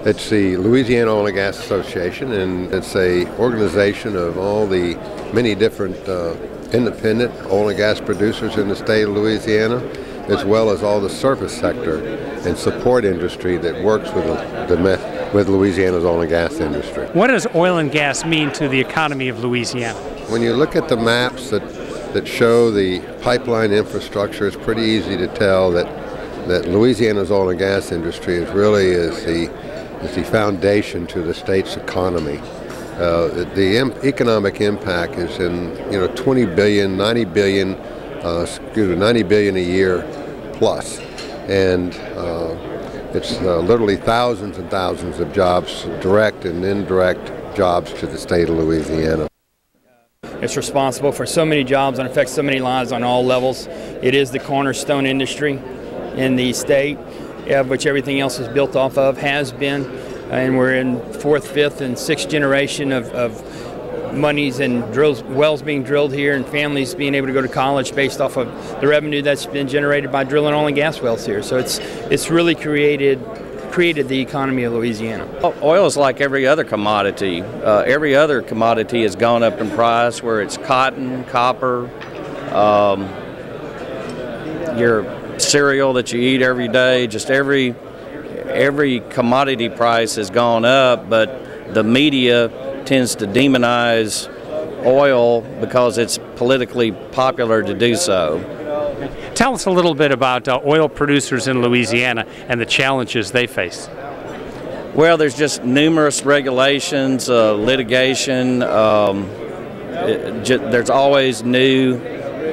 It's the Louisiana Oil and Gas Association, and it's a organization of all the many different independent oil and gas producers in the state of Louisiana, as well as all the service sector and support industry that works with Louisiana's oil and gas industry. What does oil and gas mean to the economy of Louisiana? When you look at the maps that show the pipeline infrastructure, it's pretty easy to tell that Louisiana's oil and gas industry is the foundation to the state's economy. The economic impact is in 20 billion, 90 billion, 90 billion a year plus, and it's literally thousands and thousands of jobs, direct and indirect jobs to the state of Louisiana. It's responsible for so many jobs and affects so many lives on all levels. It is the cornerstone industry in the state, which everything else is built off of, has been, and we're in fourth, fifth, and sixth generation of monies and wells being drilled here, and families being able to go to college based off of the revenue that's been generated by drilling oil and gas wells here. So it's really created the economy of Louisiana. Oil is like every other commodity. Every other commodity has gone up in price, where it's cotton, copper, your cereal that you eat every day. Just every commodity price has gone up, but the media tends to demonize oil because it's politically popular to do so. Tell us a little bit about oil producers in Louisiana and the challenges they face. Well, there's just numerous regulations, litigation. There's always new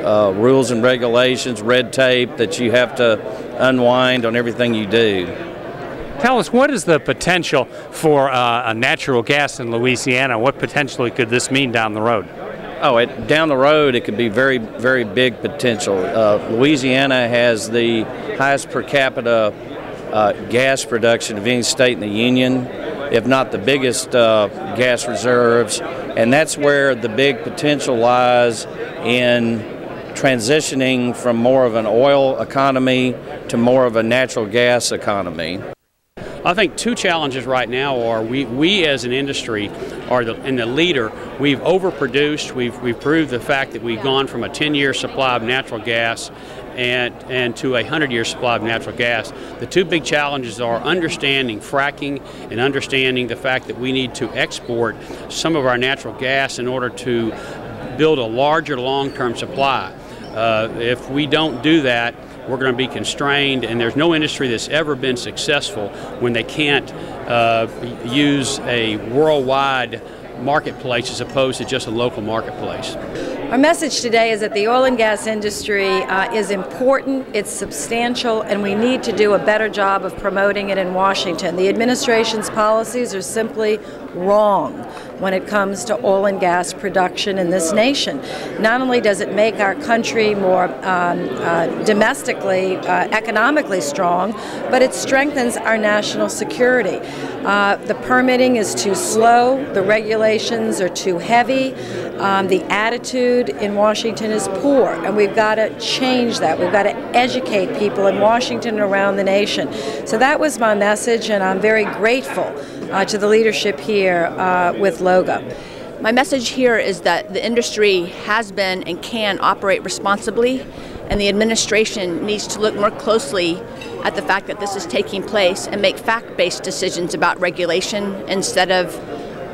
rules and regulations, red tape that you have to unwind on everything you do. Tell us, what is the potential for a natural gas in Louisiana? What potentially could this mean down the road? Down the road, it could be very, very big potential. Louisiana has the highest per capita gas production of any state in the union, if not the biggest gas reserves, and that's where the big potential lies in transitioning from more of an oil economy to more of a natural gas economy. I think two challenges right now are we as an industry are the leader. We've overproduced. We've proved the fact that we've gone from a 10-year supply of natural gas and to a 100-year supply of natural gas. The two big challenges are understanding fracking and understanding the fact that we need to export some of our natural gas in order to build a larger long-term supply. If we don't do that, we're going to be constrained, and there's no industry that's ever been successful when they can't use a worldwide marketplace as opposed to just a local marketplace. Our message today is that the oil and gas industry is important, it's substantial, and we need to do a better job of promoting it in Washington. The administration's policies are simply wrong when it comes to oil and gas production in this nation. Not only does it make our country more domestically, economically strong, but it strengthens our national security. The permitting is too slow, the regulations are too heavy, the attitude in Washington is poor, and we've got to change that. We've got to educate people in Washington and around the nation. So that was my message, and I'm very grateful to the leadership here with LOGA. My message here is that the industry has been and can operate responsibly, and the administration needs to look more closely at the fact that this is taking place and make fact-based decisions about regulation instead of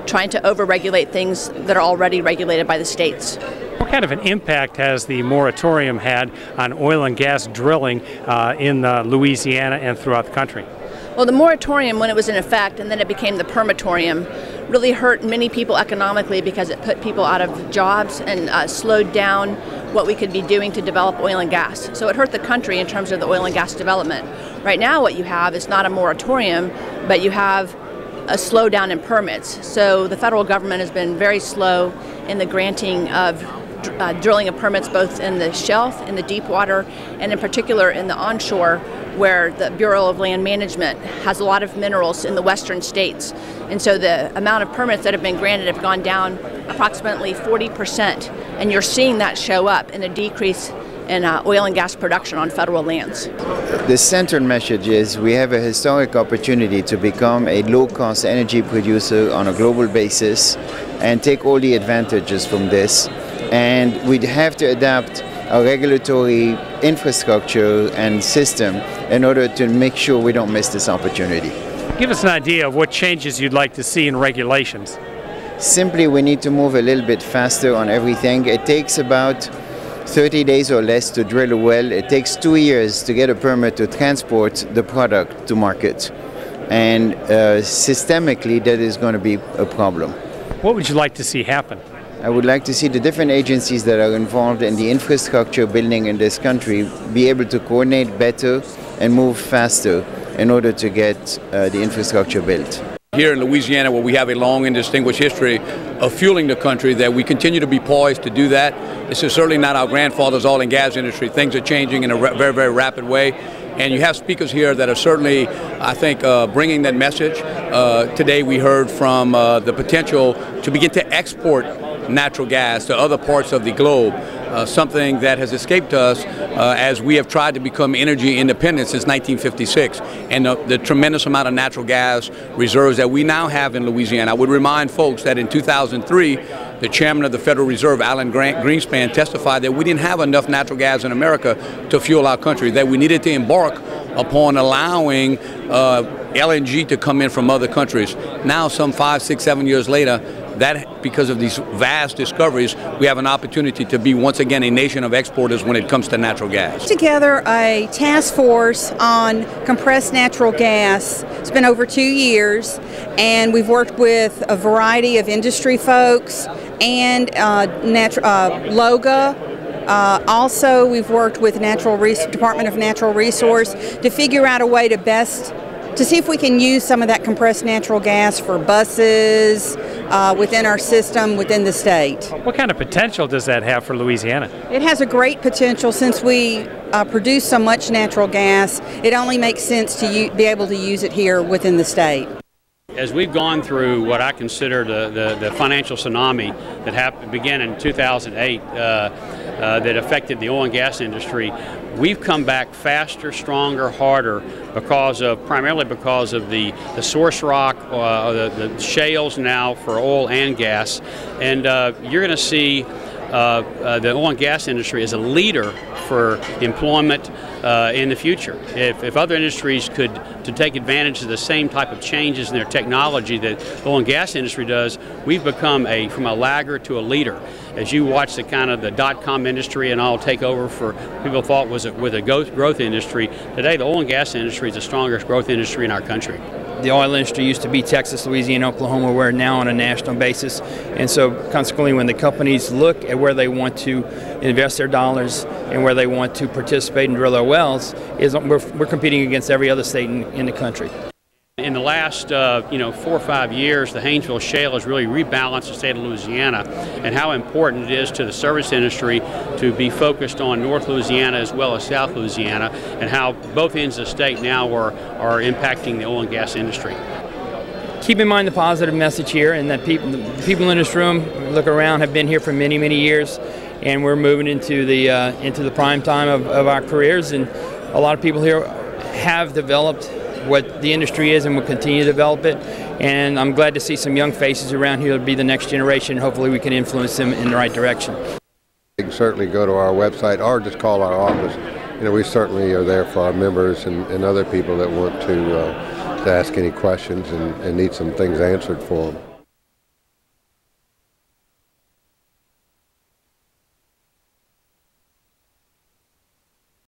trying to over-regulate things that are already regulated by the states. What kind of an impact has the moratorium had on oil and gas drilling in Louisiana and throughout the country? Well, the moratorium, when it was in effect, and then it became the permatorium, really hurt many people economically because it put people out of jobs and slowed down what we could be doing to develop oil and gas. So it hurt the country in terms of the oil and gas development. Right now what you have is not a moratorium, but you have a slowdown in permits. So the federal government has been very slow in the granting of drilling of permits both in the shelf, in the deep water, and in particular in the onshore, where the Bureau of Land Management has a lot of minerals in the western states. And so the amount of permits that have been granted have gone down approximately 40%. And you're seeing that show up in a decrease in oil and gas production on federal lands. The central message is we have a historic opportunity to become a low-cost energy producer on a global basis and take all the advantages from this. And we'd have to adapt our regulatory infrastructure and system in order to make sure we don't miss this opportunity. Give us an idea of what changes you'd like to see in regulations. Simply, we need to move a little bit faster on everything. It takes about 30 days or less to drill a well. It takes 2 years to get a permit to transport the product to market. And systemically, that is going to be a problem. What would you like to see happen? I would like to see the different agencies that are involved in the infrastructure building in this country be able to coordinate better and move faster in order to get the infrastructure built. Here in Louisiana, where we have a long and distinguished history of fueling the country, that we continue to be poised to do that. This is certainly not our grandfather's oil and gas industry. Things are changing in a very, very rapid way. And you have speakers here that are certainly, I think, bringing that message. Today we heard from the potential to begin to export natural gas to other parts of the globe, something that has escaped us as we have tried to become energy independent since 1956. And the tremendous amount of natural gas reserves that we now have in Louisiana. I would remind folks that in 2003, the chairman of the Federal Reserve, Alan Greenspan, testified that we didn't have enough natural gas in America to fuel our country, that we needed to embark upon allowing LNG to come in from other countries. Now, some 5, 6, 7 years later, that because of these vast discoveries, we have an opportunity to be once again a nation of exporters when it comes to natural gas. Together a task force on compressed natural gas. It's been over 2 years, and we've worked with a variety of industry folks and LOGA. Also, we've worked with Department of Natural Resource to figure out a way to see if we can use some of that compressed natural gas for buses within our system, within the state. What kind of potential does that have for Louisiana? It has a great potential. Since we produce so much natural gas, it only makes sense to be able to use it here within the state. As we've gone through what I consider the financial tsunami that began in 2008 that affected the oil and gas industry, we've come back faster, stronger, harder primarily because of the source rock, the shales now for oil and gas. And you're going to see the oil and gas industry as a leader for employment in the future. If other industries could take advantage of the same type of changes in their technology that the oil and gas industry does, we've become from a laggard to a leader. As you watch the kind of the .com industry and all take over for people thought was a growth industry, today the oil and gas industry is the strongest growth industry in our country. The oil industry used to be Texas, Louisiana, Oklahoma. We're now on a national basis. And so consequently, when the companies look at where they want to invest their dollars and where they want to participate and drill their wells, we're competing against every other state in the country. In the last 4 or 5 years, the Haynesville Shale has really rebalanced the state of Louisiana, and how important it is to the service industry to be focused on North Louisiana as well as South Louisiana, and how both ends of the state now are impacting the oil and gas industry. Keep in mind the positive message here, and that the people in this room, look around, have been here for many, many years, and we're moving into the prime time of our careers, and a lot of people here have developed what the industry is and will continue to develop it. And I'm glad to see some young faces around here to be the next generation. Hopefully we can influence them in the right direction. You can certainly go to our website or just call our office. We certainly are there for our members and other people that want to ask any questions and need some things answered for them.